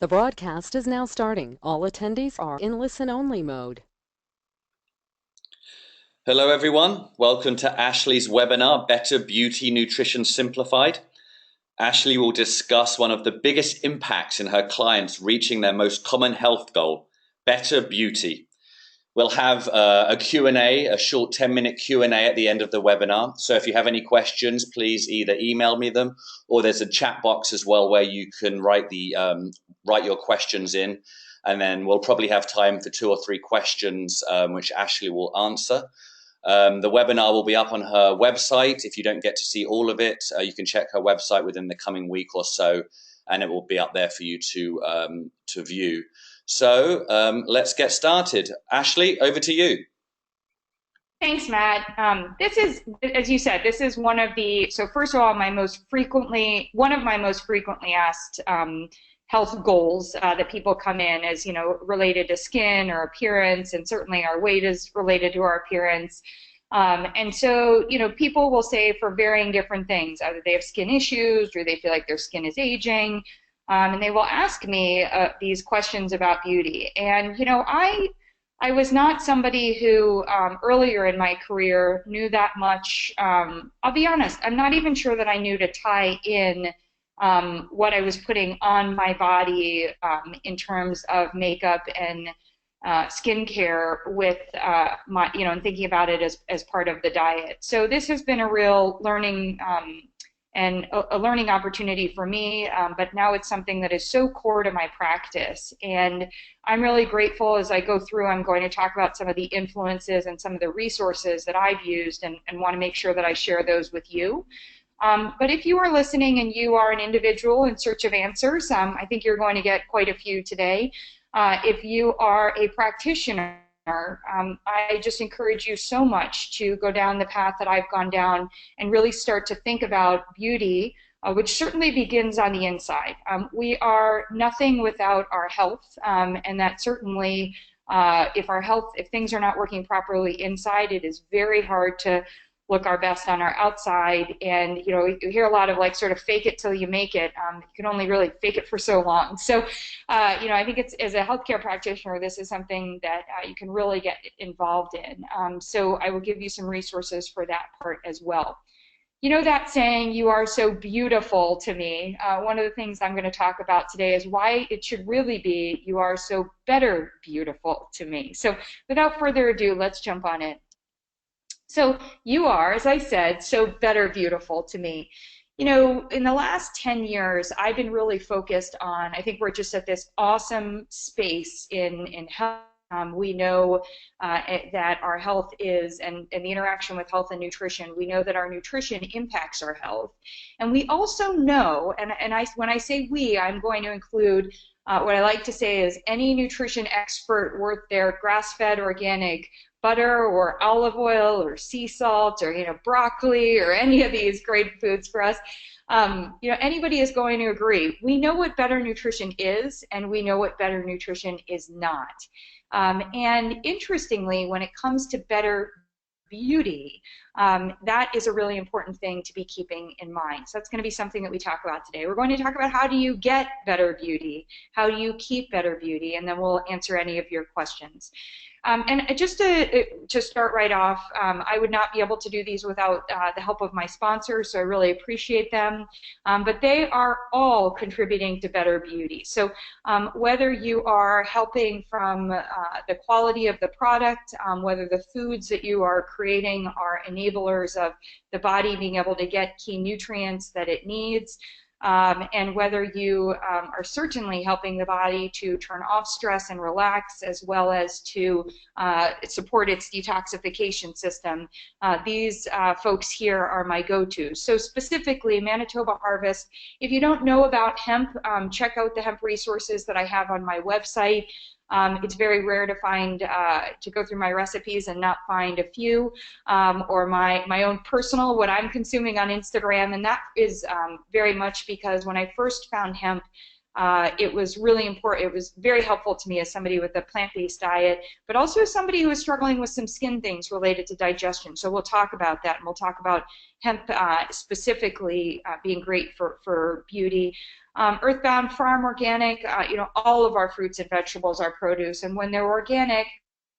The broadcast is now starting. All attendees are in listen-only mode. Hello everyone, welcome to Ashley's webinar, Better Beauty Nutrition Simplified. Ashley will discuss one of the biggest impacts in her clients reaching their most common health goal, better beauty. We'll have a Q&A, a short 10-minute Q&A at the end of the webinar. So if you have any questions, please either email me them, or there's a chat box as well where you can write your questions in, and then we'll probably have time for 2 or 3 questions which Ashley will answer. The webinar will be up on her website. If you don't get to see all of it, you can check her website within the coming week or so, and it will be up there for you to view. So let's get started. Ashley, over to you. Thanks, Matt. This is, as you said, this is one of the, so first of all, one of my most frequently asked health goals that people come in as, related to skin or appearance, and certainly our weight is related to our appearance. And so, people will say for varying different things, either they have skin issues or they feel like their skin is aging, and they will ask me these questions about beauty. And, I was not somebody who earlier in my career knew that much. I'll be honest, I'm not even sure that I knew to tie in what I was putting on my body in terms of makeup and skincare with and thinking about it as part of the diet. So this has been a real learning and a learning opportunity for me, but now it's something that is so core to my practice. And I'm really grateful as I go through. I'm going to talk about some of the influences and some of the resources that I've used, and want to make sure that I share those with you. But if you are listening and you are an individual in search of answers, I think you're going to get quite a few today. If you are a practitioner, I just encourage you so much to go down the path that I've gone down and really start to think about beauty, which certainly begins on the inside. We are nothing without our health, and that certainly, if things are not working properly inside, it is very hard to look our best on our outside. And you hear a lot of sort of fake it till you make it. You can only really fake it for so long. So I think it's, as a healthcare practitioner, this is something that you can really get involved in. So I will give you some resources for that part as well. That saying, "You are so beautiful to me," one of the things I'm going to talk about today is why it should really be, "You are so better beautiful to me." So without further ado, let's jump on it. So you are, as I said, so better beautiful to me. In the last 10 years, I've been really focused on, I think we're just at this awesome space in health. We know that our health is, and the interaction with health and nutrition, we know that our nutrition impacts our health. And we also know, and when I say we, I'm going to include what I like to say is any nutrition expert worth their grass-fed organic butter or olive oil or sea salt or broccoli or any of these great foods for us. Anybody is going to agree. We know what better nutrition is, and we know what better nutrition is not. And interestingly, when it comes to better beauty, that is a really important thing to be keeping in mind. So that's going to be something that we talk about today. We're going to talk about how do you get better beauty, how do you keep better beauty, and then we'll answer any of your questions. And just to start right off, I would not be able to do these without the help of my sponsors, so I really appreciate them. But they are all contributing to better beauty. So whether you are helping from the quality of the product, whether the foods that you are creating are enablers of the body being able to get key nutrients that it needs, and whether you are certainly helping the body to turn off stress and relax, as well as to support its detoxification system. These folks here are my go-tos. So specifically, Manitoba Harvest. If you don't know about hemp, check out the hemp resources that I have on my website. It's very rare to find, to go through my recipes and not find a few, or my own personal, what I'm consuming on Instagram, and that is very much because when I first found hemp, it was really important. It was very helpful to me as somebody with a plant-based diet, but also as somebody who is struggling with some skin things related to digestion. So we'll talk about that, and we'll talk about hemp specifically being great for beauty. Earthbound Farm Organic, all of our fruits and vegetables are produce, and when they're organic,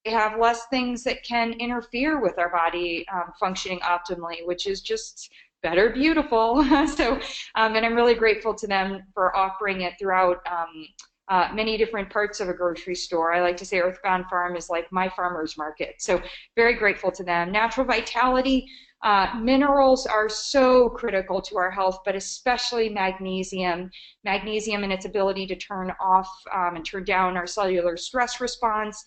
they have less things that can interfere with our body functioning optimally, which is just better beautiful. So, and I'm really grateful to them for offering it throughout many different parts of a grocery store. I like to say Earthbound Farm is like my farmer's market. So very grateful to them. Natural Vitality. Minerals are so critical to our health, but especially magnesium. Magnesium and its ability to turn off and turn down our cellular stress response.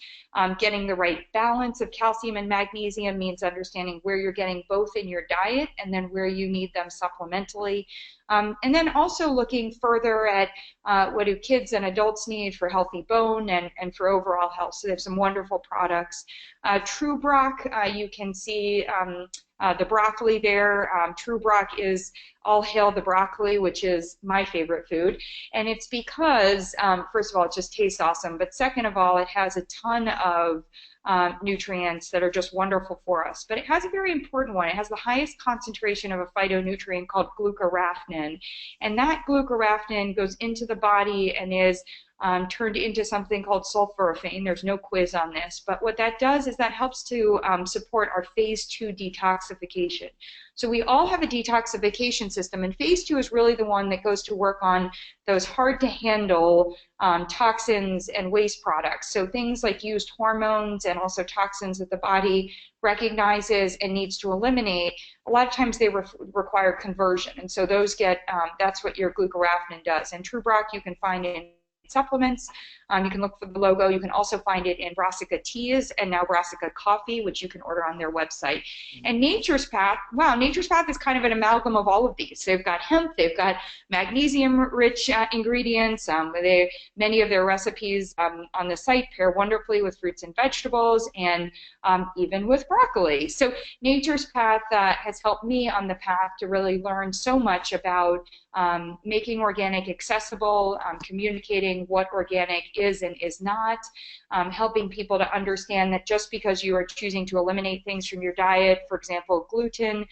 Getting the right balance of calcium and magnesium means understanding where you're getting both in your diet and then where you need them supplementally. And then also looking further at what do kids and adults need for healthy bone and for overall health. So they have some wonderful products. True Brock, you can see the broccoli there. True Brock is all hail the broccoli, which is my favorite food. And it's because, first of all, it just tastes awesome. But second of all, it has a ton of nutrients that are just wonderful for us. But it has a very important one. It has the highest concentration of a phytonutrient called glucoraphanin. And that glucoraphanin goes into the body and is turned into something called sulforaphane. There's no quiz on this, but what that does is that helps to support our phase 2 detoxification. So we all have a detoxification system, and phase 2 is really the one that goes to work on those hard to handle toxins and waste products. So things like used hormones and also toxins that the body recognizes and needs to eliminate. A lot of times they require conversion, and so those get, that's what your glucoraphanin does. And True Brock you can find in supplements. You can look for the logo. You can also find it in Brassica teas and now Brassica coffee, which you can order on their website. And Nature's Path, wow, Nature's Path is kind of an amalgam of all of these. They've got hemp, they've got magnesium-rich ingredients. Many of their recipes on the site pair wonderfully with fruits and vegetables and even with broccoli. So Nature's Path has helped me on the path to really learn so much about making organic accessible, communicating what organic is and is not, helping people to understand that just because you are choosing to eliminate things from your diet, for example, gluten,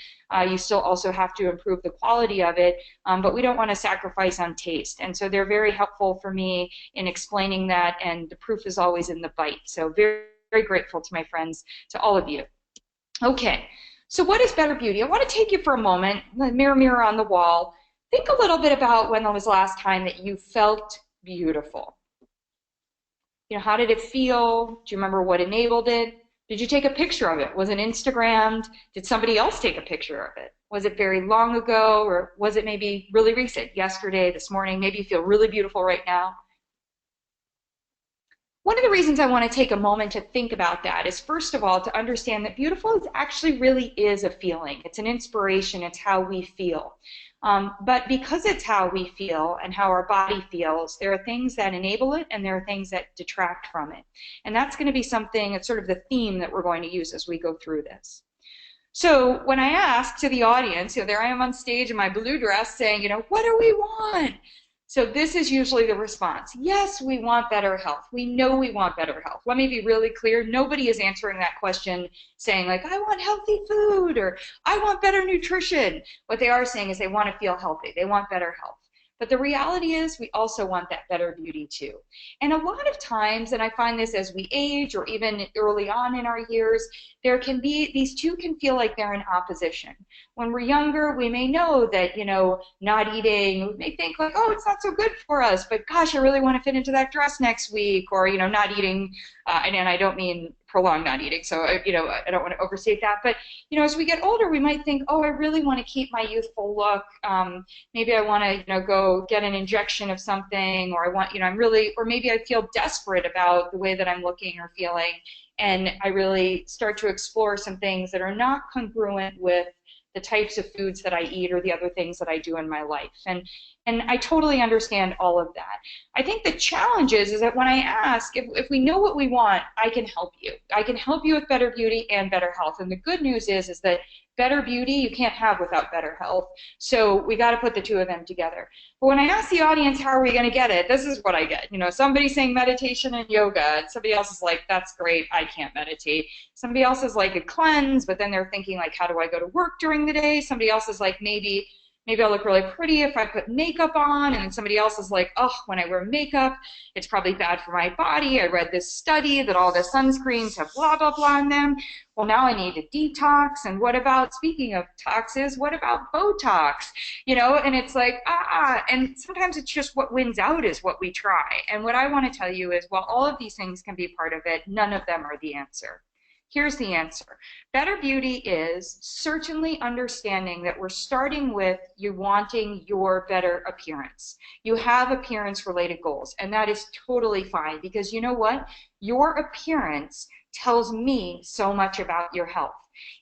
you still also have to improve the quality of it, but we don't want to sacrifice on taste. And so they're very helpful for me in explaining that, and the proof is always in the bite. So very, very grateful to my friends, to all of you. Okay, so what is better beauty? I want to take you for a moment, mirror, mirror on the wall. Think a little bit about when was the last time that you felt beautiful. You know, how did it feel? Do you remember what enabled it? Did you take a picture of it? Was it Instagrammed? Did somebody else take a picture of it? Was it very long ago, or was it maybe really recent, yesterday, this morning? Maybe you feel really beautiful right now. One of the reasons I want to take a moment to think about that is, first of all, to understand that beautiful actually really is a feeling. It's an inspiration. It's how we feel. But because it's how we feel and how our body feels, there are things that enable it and there are things that detract from it. And that's going to be something, it's sort of the theme that we're going to use as we go through this. So when I ask to the audience, there I am on stage in my blue dress saying, what do we want? So this is usually the response. Yes, we want better health. We know we want better health. Let me be really clear. Nobody is answering that question saying like, I want healthy food or I want better nutrition. What they are saying is they want to feel healthy. They want better health. But the reality is we also want that better beauty too. And a lot of times, and I find this as we age or even early on in our years, there can be, these two can feel like they're in opposition. When we're younger, we may know that, not eating, we may think like, oh, it's not so good for us, but gosh, I really want to fit into that dress next week, or, not eating, and I don't mean prolonged not eating, so, I don't want to overstate that, but, as we get older, we might think, oh, I really want to keep my youthful look, maybe I want to, go get an injection of something, or I want, or maybe I feel desperate about the way that I'm looking or feeling, and I really start to explore some things that are not congruent with the types of foods that I eat or the other things that I do in my life. And And I totally understand all of that. I think the challenge is that when I ask, if we know what we want, I can help you. I can help you with better beauty and better health. And the good news is that better beauty you can't have without better health. So we got to put the two of them together. But when I ask the audience, how are we going to get it? This is what I get. You know, somebody saying meditation and yoga, and somebody else is like, that's great, I can't meditate. Somebody else is like a cleanse, but then they're thinking like, how do I go to work during the day? Somebody else is like, maybe I'll look really pretty if I put makeup on. And then somebody else is like, oh, when I wear makeup, it's probably bad for my body. I read this study that all the sunscreens have blah, blah, blah in them. Well, now I need to detox. And what about, speaking of toxins, what about Botox? You know, and it's like, and sometimes it's just what wins out is what we try. And what I want to tell you is, while all of these things can be part of it, none of them are the answer. Here's the answer. Better beauty is certainly understanding that we're starting with you wanting your better appearance. You have appearance-related goals, and that is totally fine, because you know what? Your appearance tells me so much about your health.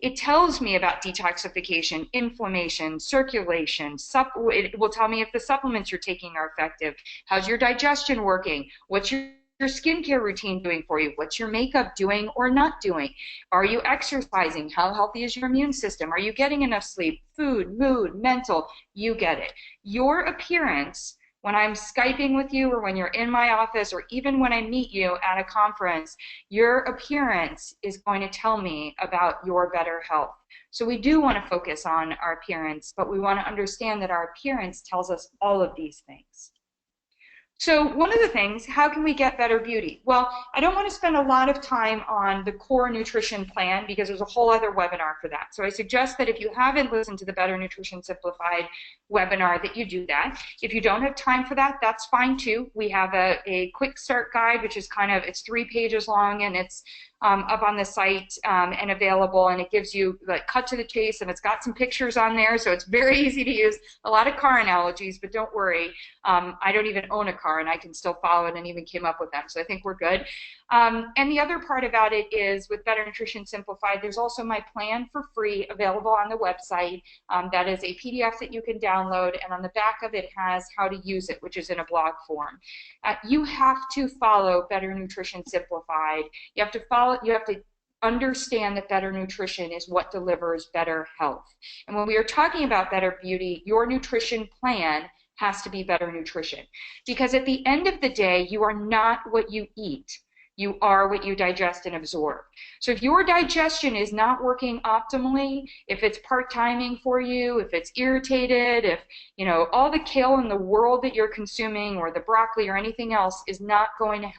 It tells me about detoxification, inflammation, circulation. It will tell me if the supplements you're taking are effective. How's your digestion working? What's your skincare routine doing for you? What's your makeup doing or not doing? Are you exercising? How healthy is your immune system? Are you getting enough sleep? Food, mood, mental, you get it. Your appearance, when I'm Skyping with you, or when you're in my office, or even when I meet you at a conference, your appearance is going to tell me about your better health. So we do want to focus on our appearance, but we want to understand that our appearance tells us all of these things. So one of the things, how can we get better beauty? Well, I don't want to spend a lot of time on the core nutrition plan, because there's a whole other webinar for that. So I suggest that if you haven't listened to the Better Nutrition Simplified webinar, that you do that. If you don't have time for that, that's fine too. We have a quick start guide, which is it's 3 pages long, and it's up on the site and available, and it gives you like cut to the chase, and it's got some pictures on there, so it's very easy to use. A lot of car analogies, but don't worry, I don't even own a car, and I can still follow it and even came up with them, so I think we're good. And the other part about it is, with Better Nutrition Simplified, there's also my plan for free available on the website. That is a PDF that you can download, and on the back of it has how to use it, which is in a blog form. You have to follow Better Nutrition Simplified. You have to understand that better nutrition is what delivers better health. And when we are talking about better beauty, your nutrition plan has to be better nutrition. Because at the end of the day, you are not what you eat. You are what you digest and absorb. So if your digestion is not working optimally, if it's part-timing for you, if it's irritated, if all the kale in the world that you're consuming, or the broccoli or anything else, is not going to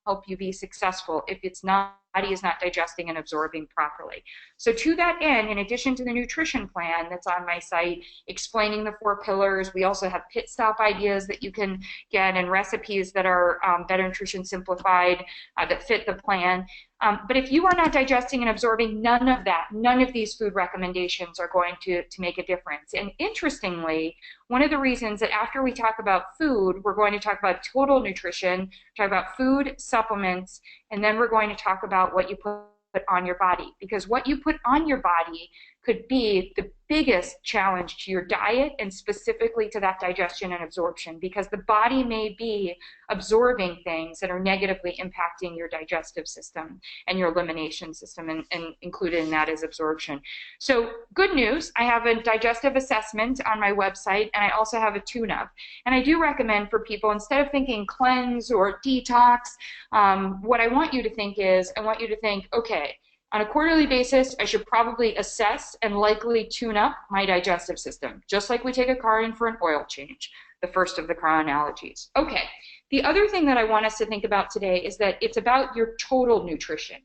help you be successful if its body is not digesting and absorbing properly. So to that end, in addition to the nutrition plan that's on my site explaining the 4 pillars, we also have pit stop ideas that you can get, and recipes that are Better Nutrition Simplified that fit the plan. But if you are not digesting and absorbing none of these food recommendations are going to make a difference. And interestingly, one of the reasons that after we talk about food, we're going to talk about total nutrition, talk about food, supplements, and then we're going to talk about what you put on your body. Because what you put on your body could be the biggest challenge to your diet, and specifically to that digestion and absorption, because the body may be absorbing things that are negatively impacting your digestive system and your elimination system, and included in that is absorption. So good news, I have a digestive assessment on my website, and I also have a tune-up. And I do recommend for people, instead of thinking cleanse or detox, what I want you to think is, okay, on a quarterly basis, I should probably assess and likely tune up my digestive system, just like we take a car in for an oil change, the first of the car analogies. Okay, the other thing that I want us to think about today is that it's about your total nutrition.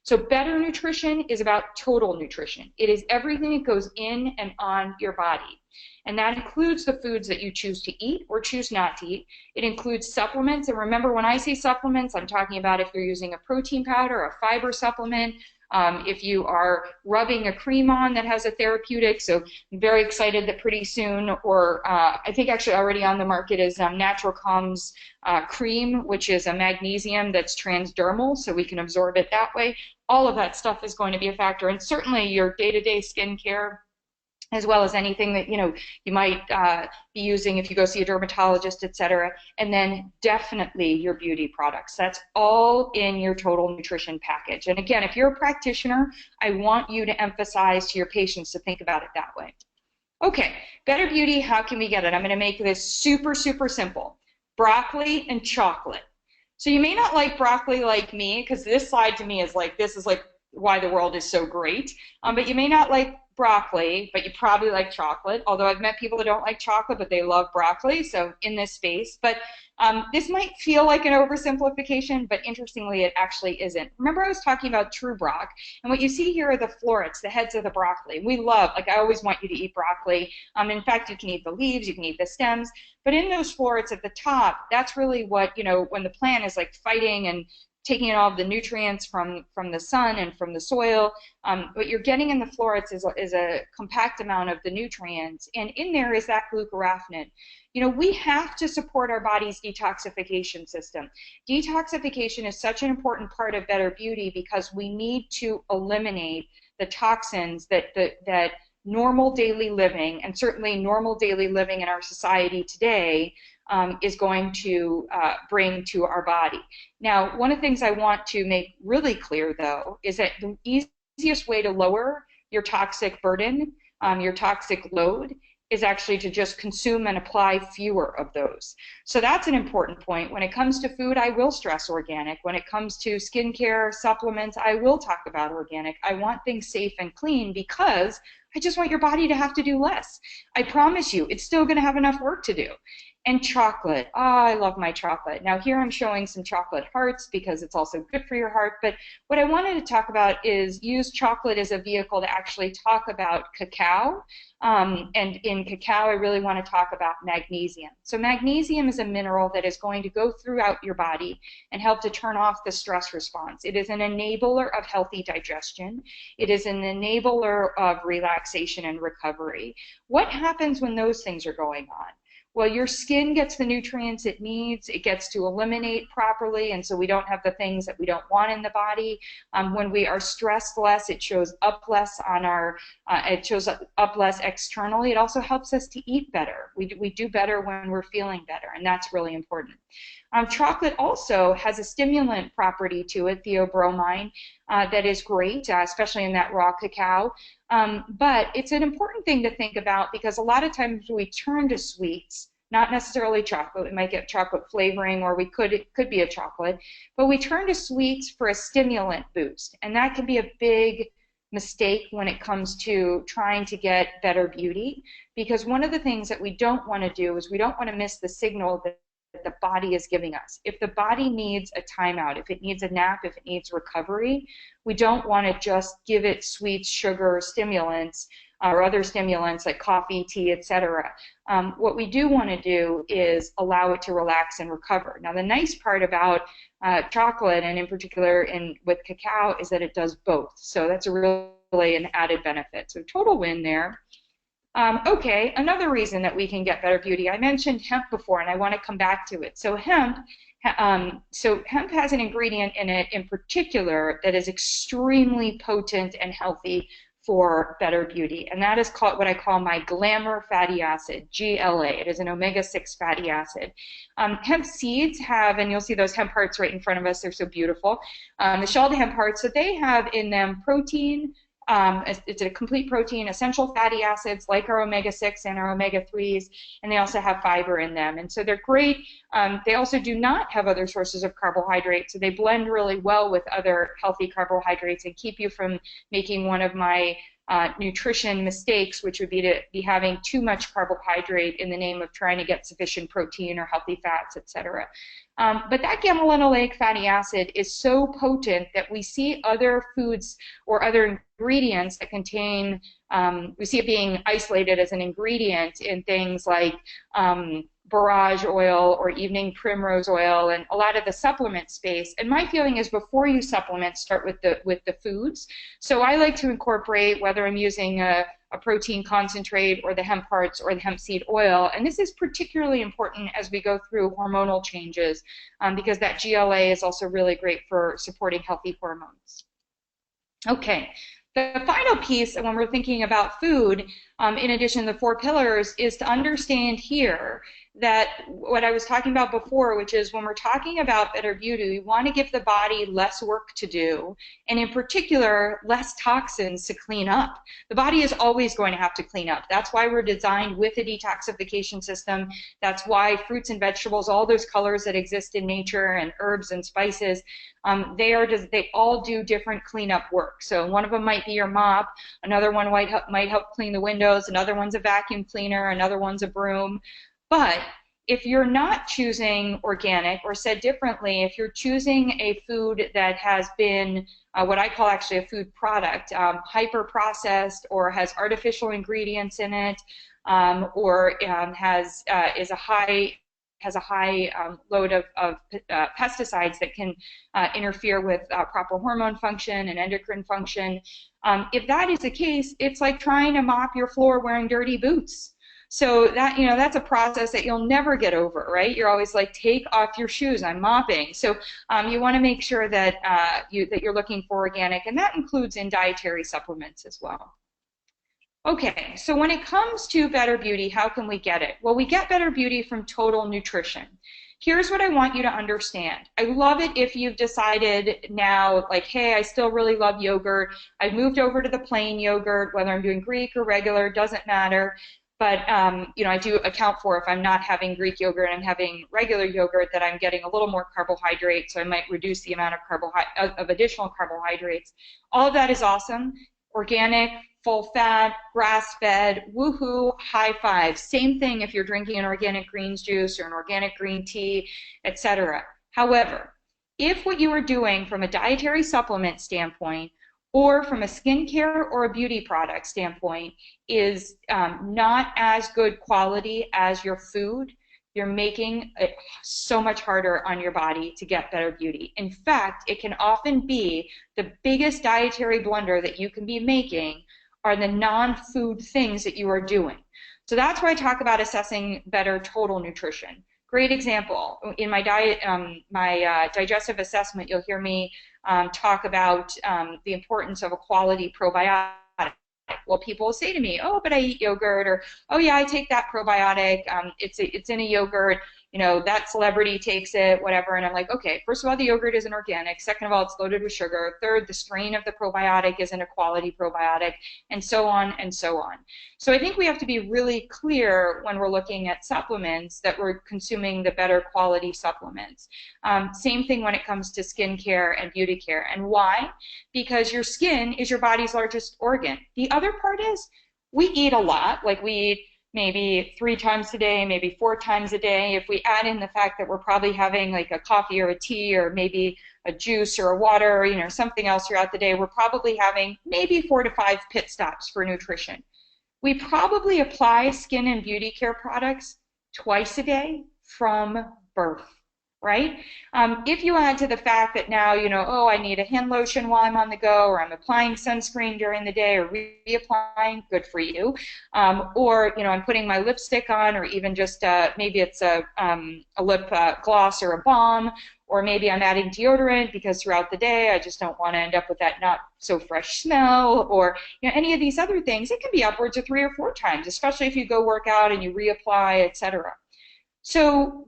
So better nutrition is about total nutrition. It is everything that goes in and on your body. And that includes the foods that you choose to eat or choose not to eat. It includes supplements. And remember, when I say supplements, I'm talking about if you're using a protein powder, a fiber supplement, if you are rubbing a cream on that has a therapeutic. So I'm very excited that pretty soon, or I think actually already on the market, is Natural Calm's cream, which is a magnesium that's transdermal, so we can absorb it that way. All of that stuff is going to be a factor. And certainly your day-to-day skincare, as well as anything that you might be using if you go see a dermatologist, etc. And then definitely your beauty products. That's all in your total nutrition package. And again, if you're a practitioner, I want you to emphasize to your patients to think about it that way. Okay, better beauty, how can we get it? I'm going to make this super, super simple. Broccoli and chocolate. So you may not like broccoli like me, because this slide to me is like, this is like why the world is so great. But you may not like broccoli, but you probably like chocolate. Although I've met people that don't like chocolate, but they love broccoli, so in this space. But this might feel like an oversimplification, but interestingly, it actually isn't. Remember I was talking about true broc, and what you see here are the florets, the heads of the broccoli. We love, like I always want you to eat broccoli. In fact, you can eat the leaves, you can eat the stems, but in those florets at the top, that's really what, when the plant is like fighting and taking in all of the nutrients from the sun and from the soil. What you're getting in the florets is a compact amount of the nutrients, and in there is that glucoraphanin. We have to support our body's detoxification system. Detoxification is such an important part of Better Beauty because we need to eliminate the toxins that normal daily living, and certainly normal daily living in our society today, is going to bring to our body. Now, one of the things I want to make really clear, though, is that the easiest way to lower your toxic burden, your toxic load, is actually to just consume and apply fewer of those. So that's an important point. When it comes to food, I will stress organic. When it comes to skincare, supplements, I will talk about organic. I want things safe and clean because I just want your body to have to do less. I promise you, it's still going to have enough work to do. And chocolate. Oh, I love my chocolate. Now here I'm showing some chocolate hearts because it's also good for your heart. But what I wanted to talk about is use chocolate as a vehicle to actually talk about cacao. And in cacao, I really want to talk about magnesium. So magnesium is a mineral that is going to go throughout your body and help to turn off the stress response. It is an enabler of healthy digestion. It is an enabler of relaxation and recovery. What happens when those things are going on? Well, your skin gets the nutrients it needs, it gets to eliminate properly, and so we don't have the things that we don't want in the body. When we are stressed less, it shows up less on our, it shows up less externally. It also helps us to eat better. We do better when we're feeling better, and that's really important. Chocolate also has a stimulant property to it, theobromine, that is great, especially in that raw cacao. But it's an important thing to think about because a lot of times we turn to sweets, not necessarily chocolate. We might get chocolate flavoring, or it could be a chocolate, but we turn to sweets for a stimulant boost, and that can be a big mistake when it comes to trying to get better beauty, because one of the things that we don't want to do is we don't want to miss the signal that the body is giving us. If the body needs a timeout, if it needs a nap, if it needs recovery, we don't want to just give it sweets, sugar, stimulants, or other stimulants like coffee, tea, etc. What we do want to do is allow it to relax and recover. Now, the nice part about chocolate, and in particular with cacao, is that it does both. So that's really an added benefit. So total win there. Okay, another reason that we can get better beauty. I mentioned hemp before, and I want to come back to it. So hemp has an ingredient in it in particular that is extremely potent and healthy for better beauty, and that is called what I call my glamour fatty acid, GLA. It is an omega-6 fatty acid. Hemp seeds have, and you'll see those hemp hearts right in front of us, they're so beautiful, the shelled hemp hearts, so they have in them protein. It's a complete protein, essential fatty acids like our omega-6 and our omega-3s, and they also have fiber in them. And so they're great. They also do not have other sources of carbohydrates, so they blend really well with other healthy carbohydrates and keep you from making one of my nutrition mistakes, which would be to be having too much carbohydrate in the name of trying to get sufficient protein or healthy fats, etc. But that gamma-linolenic fatty acid is so potent that we see other foods or other ingredients that contain, we see it being isolated as an ingredient in things like borage oil or evening primrose oil and a lot of the supplement space. And my feeling is before you supplement, start with the foods. So I like to incorporate, whether I'm using a protein concentrate or the hemp hearts or the hemp seed oil. And this is particularly important as we go through hormonal changes because that GLA is also really great for supporting healthy hormones. Okay, The final piece when we're thinking about food, in addition to the 4 pillars, is to understand here that what I was talking about before, which is when we're talking about better beauty, we want to give the body less work to do, and in particular, less toxins to clean up. The body is always going to have to clean up. That's why we're designed with a detoxification system. That's why fruits and vegetables, all those colors that exist in nature, and herbs and spices, they all do different cleanup work. So one of them might be your mop, another one might help clean the windows, another one's a vacuum cleaner, another one's a broom. But if you're not choosing organic, or said differently, if you're choosing a food that has been what I call actually a food product, hyper processed, or has artificial ingredients in it, or has a high load of pesticides that can interfere with proper hormone function and endocrine function. If that is the case, it's like trying to mop your floor wearing dirty boots. So that, that's a process that you'll never get over, right? You're always like, take off your shoes, I'm mopping. So you want to make sure that you're looking for organic, and that includes in dietary supplements as well. Okay, so when it comes to better beauty, how can we get it? Well, we get better beauty from total nutrition. Here's what I want you to understand. I love it if you've decided now, like, hey, I still really love yogurt. I've moved over to the plain yogurt, whether I'm doing Greek or regular, doesn't matter. But I do account for, if I'm not having Greek yogurt and I'm having regular yogurt, that I'm getting a little more carbohydrate, so I might reduce the amount of additional carbohydrates. All of that is awesome. Organic, full fat, grass-fed, woohoo, high five. Same thing if you're drinking an organic greens juice or an organic green tea, etc. However, if what you are doing from a dietary supplement standpoint, or from a skincare or a beauty product standpoint, is not as good quality as your food, you're making it so much harder on your body to get better beauty. In fact, it can often be the biggest dietary blunder that you can be making are the non-food things that you are doing. So that's why I talk about assessing better total nutrition. Great example, in my digestive assessment, you'll hear me talk about the importance of a quality probiotic. Well, people will say to me, oh, but I eat yogurt, or, oh yeah, I take that probiotic, it's in a yogurt, that celebrity takes it, whatever. And I'm like, okay, first of all, the yogurt isn't organic. Second of all, it's loaded with sugar. Third, the strain of the probiotic isn't a quality probiotic, and so on and so on. So I think we have to be really clear when we're looking at supplements that we're consuming the better quality supplements. Same thing when it comes to skincare and beauty care. And why? Because your skin is your body's largest organ. The other part is we eat a lot, like we eat maybe 3 times a day, maybe 4 times a day. If we add in the fact that we're probably having like a coffee or a tea or maybe a juice or a water, something else throughout the day, we're probably having maybe 4 to 5 pit stops for nutrition. We probably apply skin and beauty care products twice a day from birth, right? If you add to the fact that now, oh, I need a hand lotion while I'm on the go, or I'm applying sunscreen during the day, or reapplying, good for you. Or, I'm putting my lipstick on, or even just maybe it's a lip gloss or a balm, or maybe I'm adding deodorant because throughout the day I just don't want to end up with that not so fresh smell, or any of these other things. It can be upwards of 3 or 4 times, especially if you go work out and you reapply, etc. So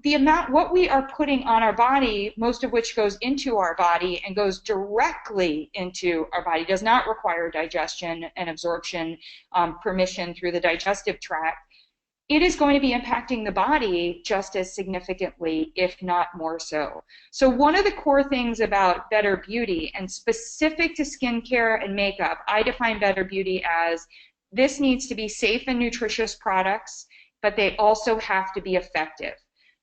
what we are putting on our body, most of which goes into our body and goes directly into our body, does not require digestion and absorption permission through the digestive tract. It is going to be impacting the body just as significantly, if not more so. So one of the core things about better beauty, and specific to skincare and makeup, I define better beauty as this needs to be safe and nutritious products, but they also have to be effective.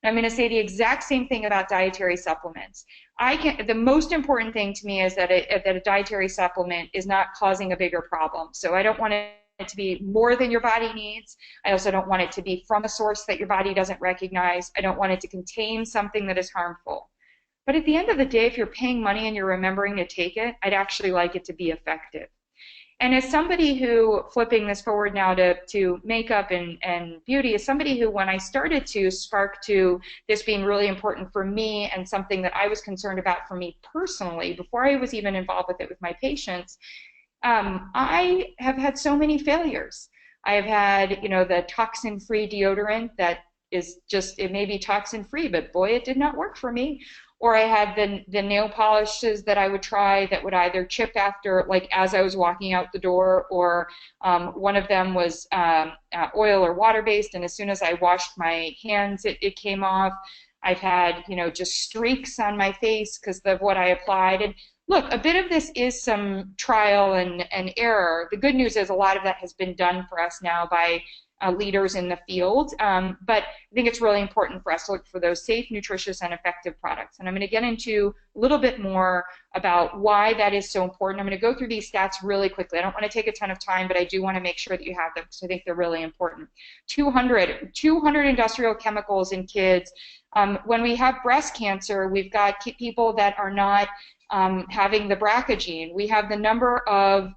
I'm going to say the exact same thing about dietary supplements. The most important thing to me is that a dietary supplement is not causing a bigger problem. So I don't want it to be more than your body needs. I also don't want it to be from a source that your body doesn't recognize. I don't want it to contain something that is harmful. But at the end of the day, if you're paying money and you're remembering to take it, I'd actually like it to be effective. And as somebody who, flipping this forward now to makeup and beauty, as somebody who, when I started to spark to this being really important for me and something that I was concerned about for me personally, before I was even involved with it with my patients, I have had so many failures. I have had, the toxin-free deodorant that is just, it may be toxin-free, but boy, it did not work for me. Or I had the nail polishes that I would try that would either chip after, like as I was walking out the door, or one of them was oil or water-based, and as soon as I washed my hands, it came off. I've had, just streaks on my face because of what I applied. And look, a bit of this is some trial and error. The good news is a lot of that has been done for us now by leaders in the field. But I think it's really important for us to look for those safe, nutritious, and effective products. And I'm going to get into a little bit more about why that is so important. I'm going to go through these stats really quickly. I don't want to take a ton of time, but I do want to make sure that you have them because I think they're really important. 200 industrial chemicals in kids. When we have breast cancer, we've got people that are not having the BRCA gene. We have the number of,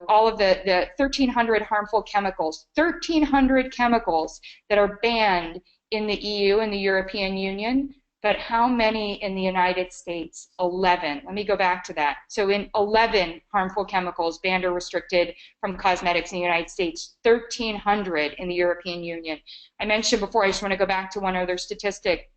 all of the 1,300 harmful chemicals, 1,300 chemicals that are banned in the EU and the European Union, but how many in the United States? 11. Let me go back to that. So in 11 harmful chemicals banned or restricted from cosmetics in the United States, 1,300 in the European Union. I mentioned before, I just want to go back to one other statistic.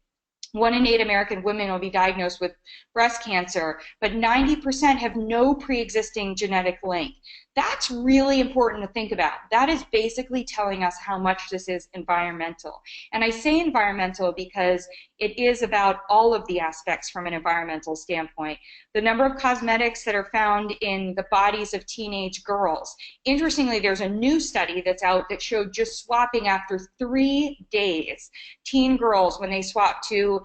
1 in 8 American women will be diagnosed with breast cancer, but 90% have no pre-existing genetic link. That's really important to think about. That is basically telling us how much this is environmental. And I say environmental because it is about all of the aspects from an environmental standpoint. The number of cosmetics that are found in the bodies of teenage girls. Interestingly, there's a new study that's out that showed just swapping after 3 days, teen girls, when they swapped to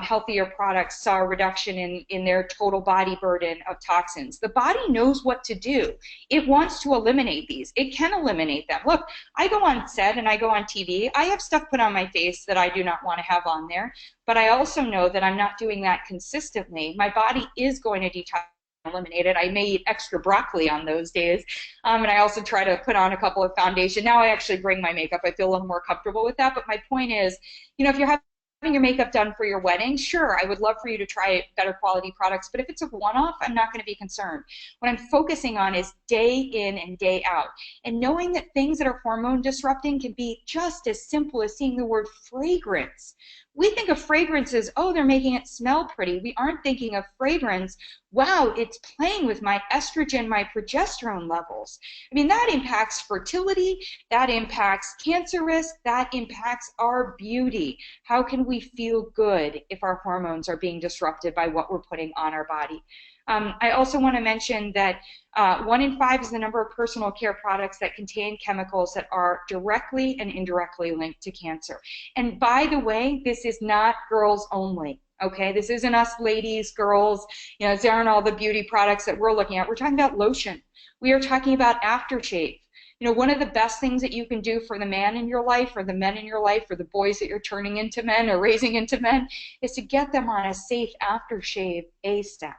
healthier products, saw a reduction in their total body burden of toxins. The body knows what to do. It wants to eliminate these. It can eliminate them. Look, I go on set and I go on TV. I have stuff put on my face that I do not want to have on there, but I also know that I'm not doing that consistently. My body is going to detox, eliminate it. I may eat extra broccoli on those days, and I also try to put on a couple of foundation. Now I actually bring my makeup. I feel a little more comfortable with that, but my point is, if you're having your makeup done for your wedding, sure, I would love for you to try better quality products, but if it's a one-off, I'm not going to be concerned. What I'm focusing on is day in and day out, and knowing that things that are hormone disrupting can be just as simple as seeing the word fragrance. We think of fragrance as, oh, they're making it smell pretty. We aren't thinking of fragrance, wow, it's playing with my estrogen, my progesterone levels. I mean, that impacts fertility, that impacts cancer risk, that impacts our beauty. How can we feel good if our hormones are being disrupted by what we're putting on our body? I also want to mention that 1 in 5 is the number of personal care products that contain chemicals that are directly and indirectly linked to cancer. And by the way, this is not girls only. Okay, this isn't us ladies, girls, these aren't all the beauty products that we're looking at. We're talking about lotion. We are talking about aftershave. One of the best things that you can do for the man in your life, or the men in your life, or the boys that you're turning into men or raising into men, is to get them on a safe aftershave ASAP.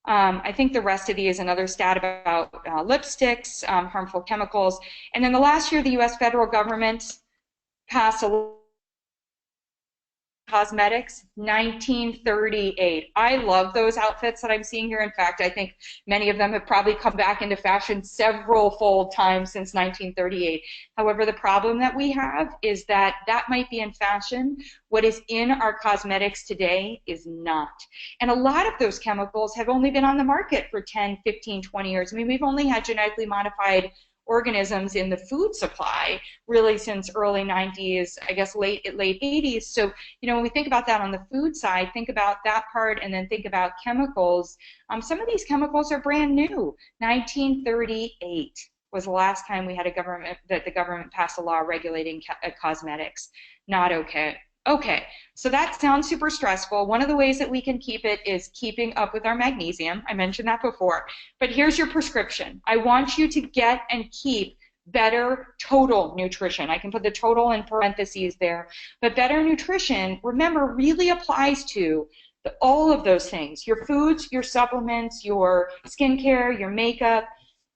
I think the rest of these, another stat about lipsticks, harmful chemicals. And then the last year, the U.S. federal government passed a cosmetics, 1938. I love those outfits that I'm seeing here. In fact, I think many of them have probably come back into fashion several fold times since 1938. However, the problem that we have is that that might be in fashion. What is in our cosmetics today is not. And a lot of those chemicals have only been on the market for 10, 15, 20 years. I mean, we've only had genetically modified organisms in the food supply really since early 90s, I guess late 80s. So, when we think about that on the food side, think about that part, and then think about chemicals. Some of these chemicals are brand new. 1938 was the last time we had the government passed a law regulating cosmetics. Not okay. Okay, so that sounds super stressful. One of the ways that we can keep it is keeping up with our magnesium. I mentioned that before. But here's your prescription. I want you to get and keep better total nutrition. I can put the total in parentheses there. But better nutrition, remember, really applies to all of those things. Your foods, your supplements, your skincare, your makeup.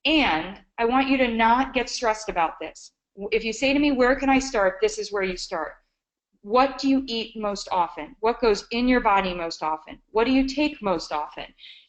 And I want you to not get stressed about this. If you say to me, where can I start? This is where you start. What do you eat most often? What goes in your body most often? What do you take most often?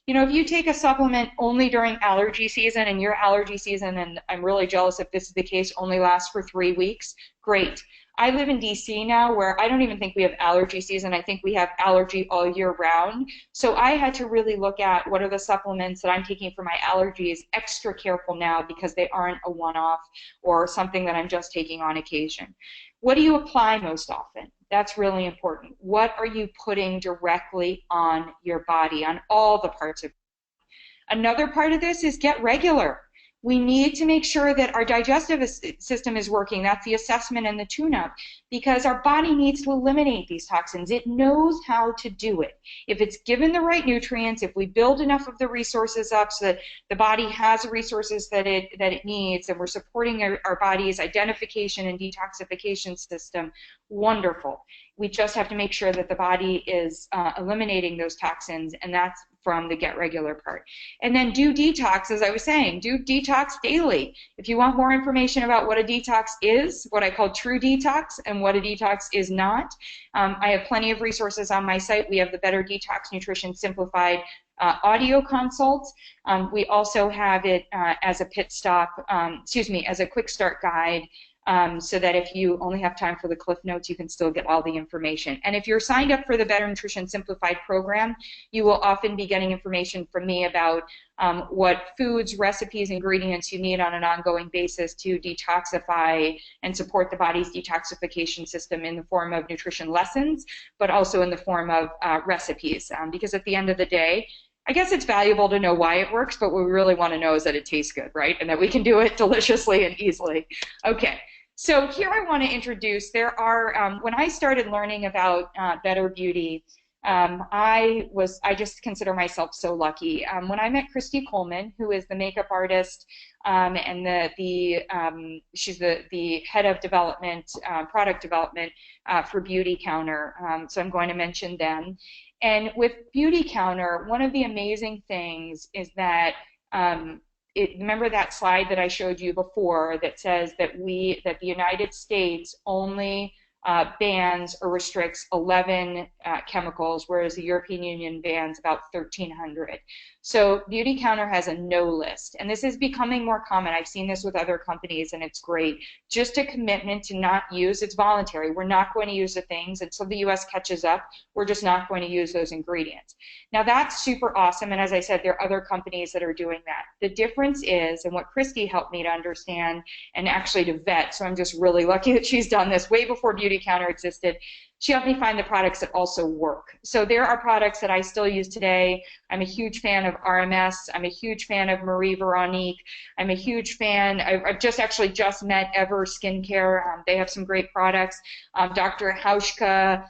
You know, if you take a supplement only during allergy season, and your allergy season, and I'm really jealous if this is the case, only lasts for 3 weeks, great. I live in DC now, where I don't even think we have allergy season. I think we have allergy all year round. So I had to really look at what are the supplements that I'm taking for my allergies, extra careful now because they aren't a one-off or something that I'm just taking on occasion. What do you apply most often? That's really important. What are you putting directly on your body, on all the parts of it? Another part of this is get regular. We need to make sure that our digestive system is working. That's the assessment and the tune-up, because our body needs to eliminate these toxins. It knows how to do it. If it's given the right nutrients, if we build enough of the resources up so that the body has the resources that it needs, and we're supporting our body's identification and detoxification system, wonderful. We just have to make sure that the body is eliminating those toxins, and that's from the get regular part. And then do detox, as I was saying, do detox daily. If you want more information about what a detox is, what I call true detox, and what a detox is not, I have plenty of resources on my site. We have the Better Detox Nutrition Simplified audio consults. We also have it as a pit stop, as a quick start guide, so that if you only have time for the Cliff Notes, you can still get all the information. And if you're signed up for the Better Nutrition Simplified program, you will often be getting information from me about what foods, recipes, ingredients you need on an ongoing basis to detoxify and support the body's detoxification system in the form of nutrition lessons, but also in the form of recipes. Because at the end of the day, I guess it's valuable to know why it works, but what we really want to know is that it tastes good, right? And that we can do it deliciously and easily. Okay. So here I want to introduce, there are, when I started learning about Better Beauty, I just consider myself so lucky. When I met Christy Coleman, who is the makeup artist and she's the head of development, product development for Beauty Counter, so I'm going to mention them. And with Beauty Counter, one of the amazing things is that remember that slide that I showed you before that says that the United States only bans or restricts 11 chemicals, whereas the European Union bans about 1,300. So Beauty Counter has a no list, and this is becoming more common. I've seen this with other companies, and it's great. Just a commitment to not use, it's voluntary. We're not going to use the things until the US catches up. We're just not going to use those ingredients. Now that's super awesome, and as I said, there are other companies that are doing that. The difference is, and what Christy helped me to understand and actually to vet, so I'm just really lucky that she's done this way before Beauty Counter existed, she helped me find the products that also work. So there are products that I still use today. I'm a huge fan of RMS. I'm a huge fan of Marie Veronique. I'm a huge fan. I've just met Ever Skincare. They have some great products. Dr. Hauschka.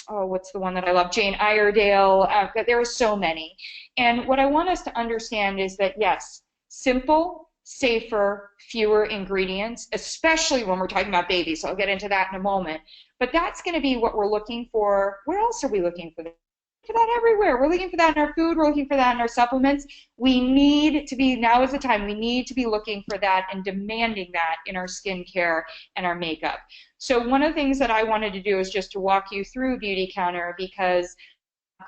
What's the one that I love? Jane Iredale. There are so many. And what I want us to understand is that, yes, simple, safer, fewer ingredients, especially when we're talking about babies. So I'll get into that in a moment. But that's going to be what we're looking for. Where else are we looking for that? For that everywhere. We're looking for that in our food. We're looking for that in our supplements. We need to be, now is the time, we need to be looking for that and demanding that in our skincare and our makeup. So one of the things that I wanted to do is just to walk you through Beauty Counter, because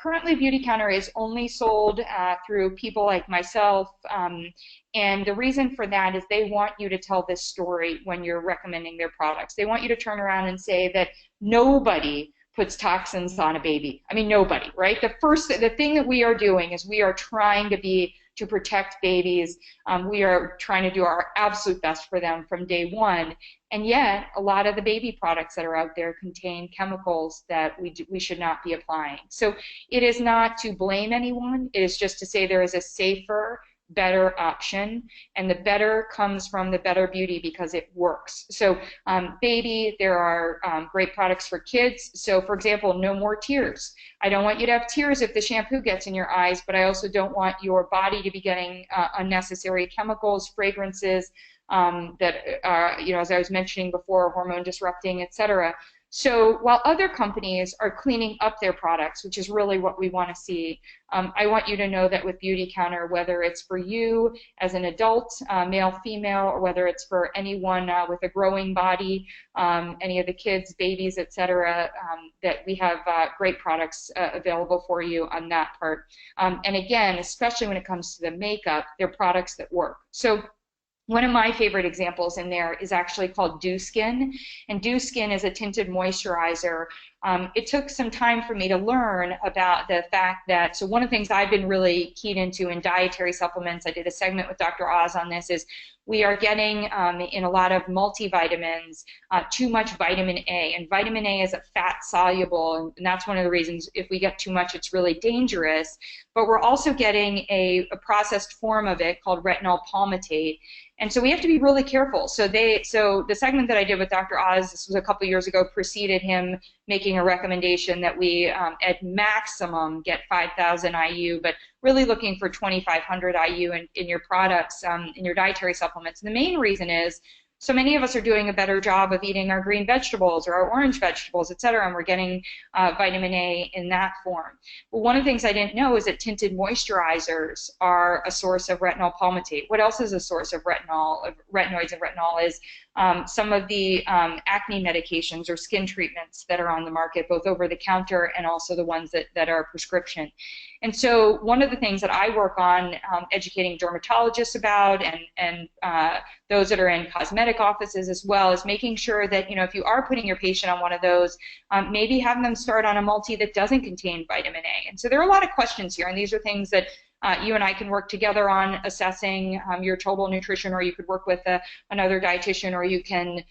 currently Beauty Counter is only sold through people like myself, and the reason for that is they want you to tell this story when you're recommending their products. They want you to turn around and say that nobody puts toxins on a baby. I mean, nobody, right? The thing that we are doing is we are trying to protect babies. We are trying to do our absolute best for them from day one. And yet, a lot of the baby products that are out there contain chemicals that we should not be applying. So it is not to blame anyone. It is just to say there is a safer, better option, and the better comes from the Better Beauty because it works. So baby, there are great products for kids. So for example, no more tears. I don't want you to have tears if the shampoo gets in your eyes, but I also don't want your body to be getting unnecessary chemicals, fragrances that are, as I was mentioning before, hormone disrupting, etc. So while other companies are cleaning up their products, which is really what we want to see, I want you to know that with Beautycounter, whether it's for you as an adult, male, female, or whether it's for anyone with a growing body, any of the kids, babies, etc., that we have great products available for you on that part. And again, especially when it comes to the makeup, they're products that work. So one of my favorite examples in there is actually called Dew Skin, and Dew Skin is a tinted moisturizer. It took some time for me to learn about the fact that, so one of the things I've been really keyed into in dietary supplements, I did a segment with Dr. Oz on this, is we are getting in a lot of multivitamins too much vitamin A, and vitamin A is a fat soluble, and that's one of the reasons if we get too much it's really dangerous. But we're also getting a processed form of it called retinol palmitate, and so we have to be really careful. So the segment that I did with Dr. Oz, this was a couple years ago, preceded him making a recommendation that we at maximum get 5,000 IU, but really looking for 2,500 IU in your products, in your dietary supplements. And the main reason is so many of us are doing a better job of eating our green vegetables or our orange vegetables, et cetera, and we're getting vitamin A in that form. Well, one of the things I didn't know is that tinted moisturizers are a source of retinol palmitate. What else is a source of retinol, of retinoids and retinol is some of the acne medications or skin treatments that are on the market, both over the counter and also the ones that are prescription. And so one of the things that I work on educating dermatologists about and those that are in cosmetic offices as well is making sure that, you know, if you are putting your patient on one of those, maybe have them start on a multi that doesn't contain vitamin A. And so there are a lot of questions here, and these are things that you and I can work together on assessing your total nutrition, or you could work with another dietitian, or you can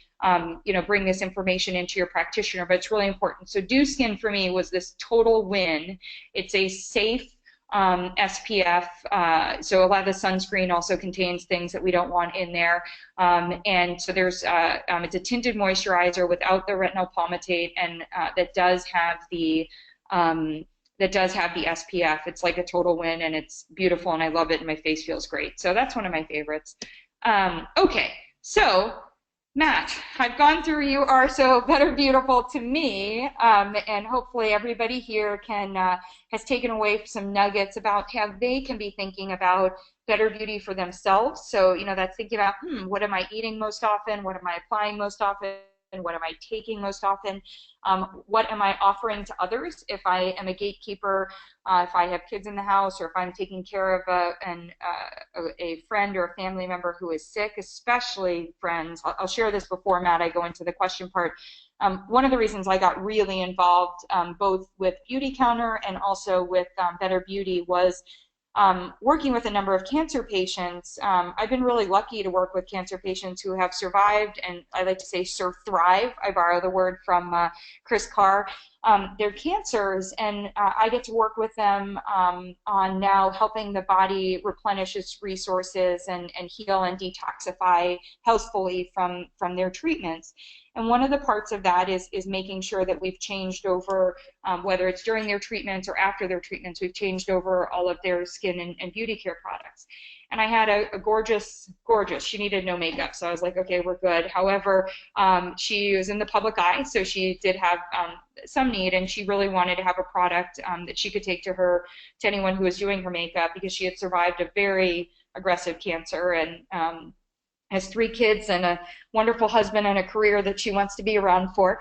you know, bring this information into your practitioner, but it's really important. So Dew Skin for me was this total win. It's a safe SPF, so a lot of the sunscreen also contains things that we don't want in there, and so there's it's a tinted moisturizer without the retinol palmitate, and that does have the SPF. It's like a total win, and it's beautiful, and I love it, and my face feels great. So that's one of my favorites. Okay, so Matt, I've gone through You Are So Better Beautiful to Me, and hopefully everybody here has taken away some nuggets about how they can be thinking about better beauty for themselves. So, you know, that's thinking about, what am I eating most often? What am I applying most often? And what am I taking most often? What am I offering to others if I am a gatekeeper, if I have kids in the house, or if I'm taking care of a friend or a family member who is sick, especially friends. I'll share this before, Matt, I go into the question part. One of the reasons I got really involved both with Beautycounter and also with Better Beauty was working with a number of cancer patients. I've been really lucky to work with cancer patients who have survived, and I like to say thrive. I borrow the word from Chris Carr. Their cancers, and I get to work with them on now helping the body replenish its resources and heal and detoxify healthfully from their treatments. And one of the parts of that is making sure that we've changed over, whether it's during their treatments or after their treatments, we've changed over all of their skin and beauty care products. And I had a gorgeous, she needed no makeup, so I was like, okay, we're good. However, she was in the public eye, so she did have some need, and she really wanted to have a product that she could take to anyone who was doing her makeup, because she had survived a very aggressive cancer and has 3 kids and a wonderful husband and a career that she wants to be around for.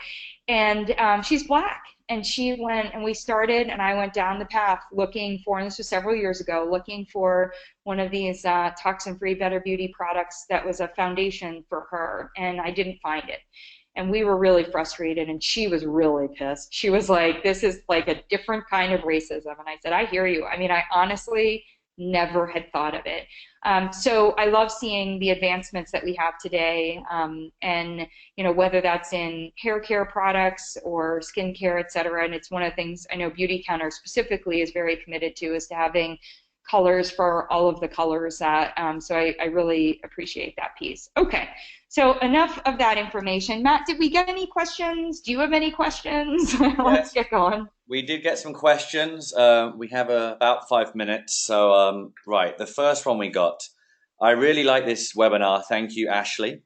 And she's Black. And she went, and we started, and I went down the path looking for, and this was several years ago, looking for one of these toxin-free Better Beauty products that was a foundation for her, and I didn't find it. And we were really frustrated, and she was really pissed. She was like, this is like a different kind of racism. And I said, I hear you. I mean, I honestly never had thought of it. So I love seeing the advancements that we have today, and you know, whether that's in hair care products or skin care, et cetera. And it's one of the things I know Beautycounter specifically is very committed to, is to having colors for all of the colors. So I really appreciate that piece. Okay, so enough of that information. Matt, did we get any questions? Do you have any questions? Yes. Let's get going. We did get some questions. We have about 5 minutes. So, right, the first one we got. I really like this webinar. Thank you, Ashley.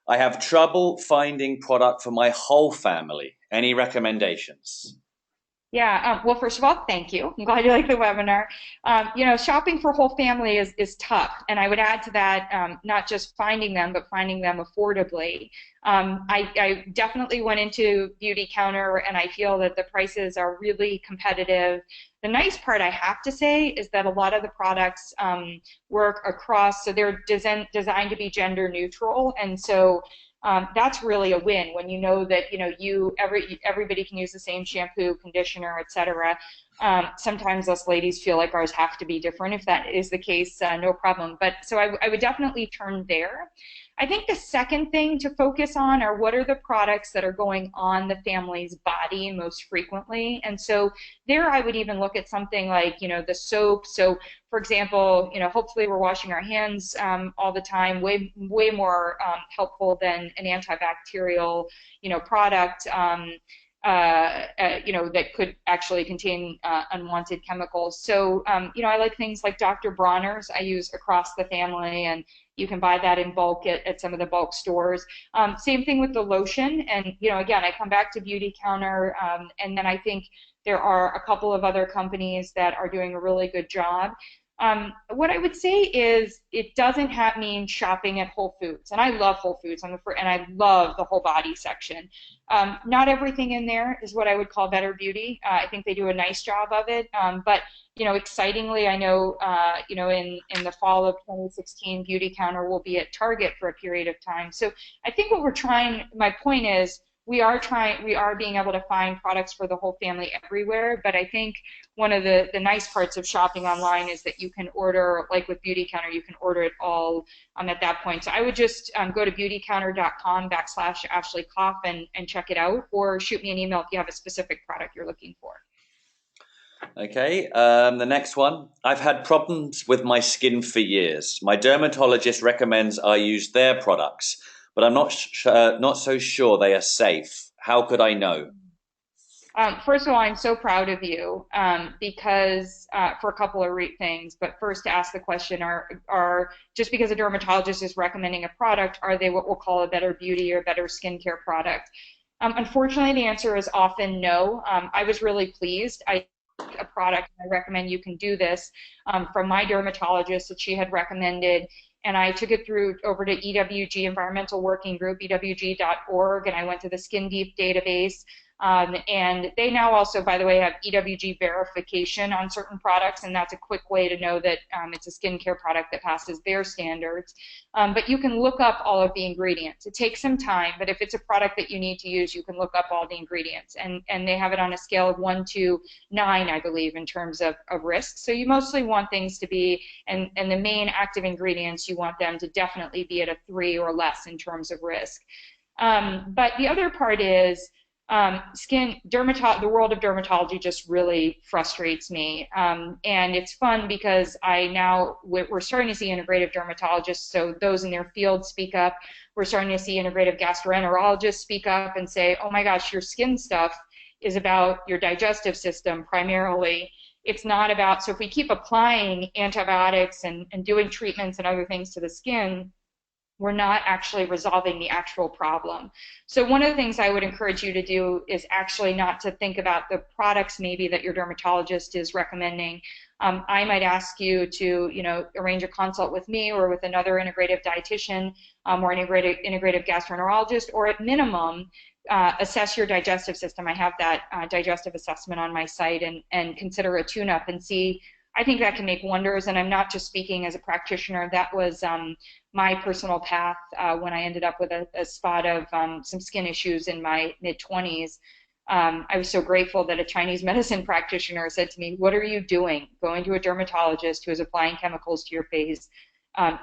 I have trouble finding product for my whole family. Any recommendations? Yeah, well, first of all, thank you. I'm glad you like the webinar. Shopping for whole family is tough. And I would add to that, not just finding them, but finding them affordably. I definitely went into Beauty Counter and I feel that the prices are really competitive. The nice part I have to say is that a lot of the products work across, so they're designed to be gender neutral. And so that's really a win when you know that everybody can use the same shampoo, conditioner, etc. Sometimes us ladies feel like ours have to be different. If that is the case, no problem. But so I would definitely turn there. I think the second thing to focus on are what are the products that are going on the family's body most frequently. And so there I would even look at something like, the soap. So for example, hopefully we're washing our hands all the time, way more helpful than an antibacterial, product. That could actually contain unwanted chemicals. So, I like things like Dr. Bronner's I use across the family, and you can buy that in bulk at some of the bulk stores. Same thing with the lotion. And, again, I come back to Beauty Counter, and then I think there are a couple of other companies that are doing a really good job. What I would say is it doesn't mean shopping at Whole Foods, and I love Whole Foods, and I love the whole body section. Not everything in there is what I would call better beauty. I think they do a nice job of it, but excitingly, I know in the fall of 2016, Beauty Counter will be at Target for a period of time. So I think my point is, we are being able to find products for the whole family everywhere, but I think one of the nice parts of shopping online is that you can order, like with Beauty Counter, you can order it all at that point. So I would just go to beautycounter.com/Ashley Koff and check it out, or shoot me an email if you have a specific product you're looking for. Okay, the next one. I've had problems with my skin for years. My dermatologist recommends I use their products, but I'm not so sure they are safe. How could I know? First of all, I'm so proud of you because for a couple of things. But first, to ask the question: are just because a dermatologist is recommending a product, are they what we'll call a better beauty or better skincare product? Unfortunately, the answer is often no. I was really pleased. A product, and I recommend you can do this from my dermatologist that she had recommended. And I took it over to EWG Environmental Working Group, EWG.org, and I went to the Skin Deep database. And they now also, by the way, have EWG verification on certain products, and that's a quick way to know that it's a skincare product that passes their standards. But you can look up all of the ingredients. It takes some time, but if it's a product that you need to use, you can look up all the ingredients. And they have it on a scale of 1 to 9, I believe, in terms of risk. So you mostly want things to be, and the main active ingredients, you want them to definitely be at a 3 or less in terms of risk. But the other part is, the world of dermatology just really frustrates me. And it's fun because we're starting to see integrative dermatologists, so those in their field speak up. We're starting to see integrative gastroenterologists speak up and say, oh my gosh, your skin stuff is about your digestive system primarily. It's not about, so if we keep applying antibiotics and doing treatments and other things to the skin, we're not actually resolving the actual problem. So one of the things I would encourage you to do is actually not to think about the products maybe that your dermatologist is recommending. I might ask you to arrange a consult with me or with another integrative dietitian or an integrative gastroenterologist, or at minimum, assess your digestive system. I have that digestive assessment on my site, and consider a tune-up and see. I think that can make wonders, and I'm not just speaking as a practitioner. That was my personal path when I ended up with a spot of some skin issues in my mid-20s. I was so grateful that a Chinese medicine practitioner said to me, what are you doing going to a dermatologist who is applying chemicals to your face?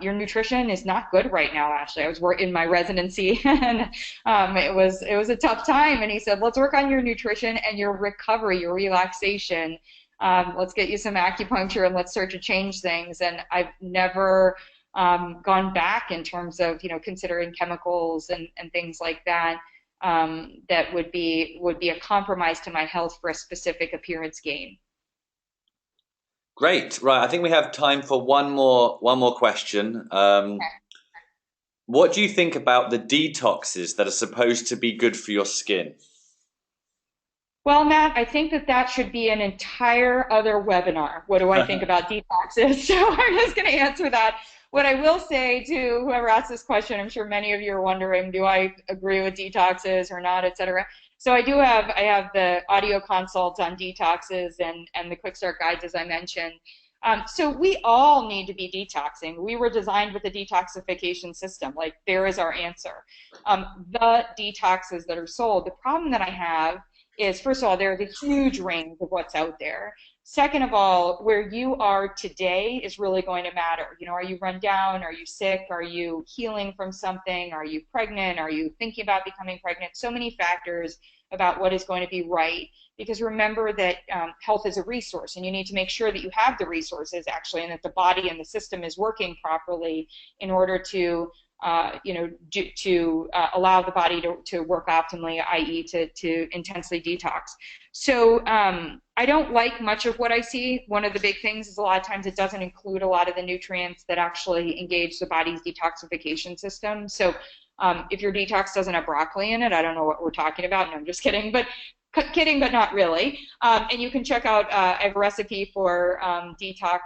Your nutrition is not good right now, Ashley. I was in my residency, and it was a tough time, and he said, let's work on your nutrition and your recovery, your relaxation. Let's get you some acupuncture and let's start to change things. And I've never gone back in terms of considering chemicals and things like that that would be a compromise to my health for a specific appearance gain. Great. Right. I think we have time for one more question. Okay. What do you think about the detoxes that are supposed to be good for your skin? Well, Matt, I think that that should be an entire other webinar. What do I think about detoxes? So I'm just going to answer that. What I will say to whoever asked this question, I'm sure many of you are wondering, do I agree with detoxes or not, et cetera. So I have the audio consults on detoxes and the quick start guides, as I mentioned. So we all need to be detoxing. We were designed with a detoxification system. Like, there is our answer. The detoxes that are sold, the problem that I have is, first of all, there's a huge range of what's out there. Second of all, where you are today is really going to matter. You know, are you run down? Are you sick? Are you healing from something? Are you pregnant? Are you thinking about becoming pregnant? So many factors about what is going to be right. Because remember that health is a resource, and you need to make sure that you have the resources actually, and that the body and the system is working properly in order to allow the body to work optimally, i.e. to intensely detox. So I don't like much of what I see. One of the big things is a lot of times it doesn't include a lot of the nutrients that actually engage the body's detoxification system. So if your detox doesn't have broccoli in it, I don't know what we're talking about. No, I'm just kidding. But kidding, but not really. And you can check out I have a recipe for detox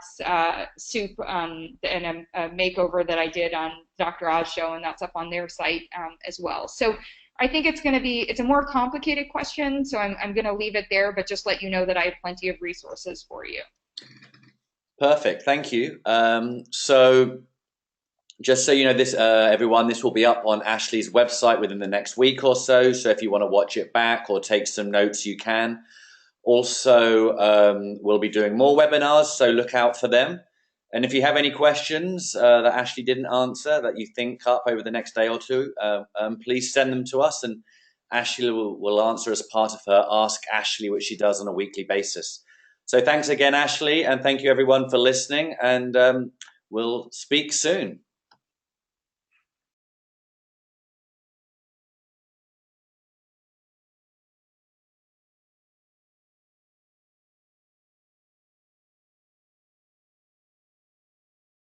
soup and a makeover that I did on Dr. Oz show, and that's up on their site as well. So I think it's going to be, it's a more complicated question, so I'm going to leave it there, but just let you know that I have plenty of resources for you. Perfect, thank you. So just so you know, this everyone, this will be up on Ashley's website within the next week or so. So if you want to watch it back or take some notes, you can. Also, we'll be doing more webinars, so look out for them. And if you have any questions that Ashley didn't answer that you think up over the next day or two, please send them to us, and Ashley will answer as part of her Ask Ashley, which she does on a weekly basis. So thanks again, Ashley, and thank you everyone for listening, and we'll speak soon.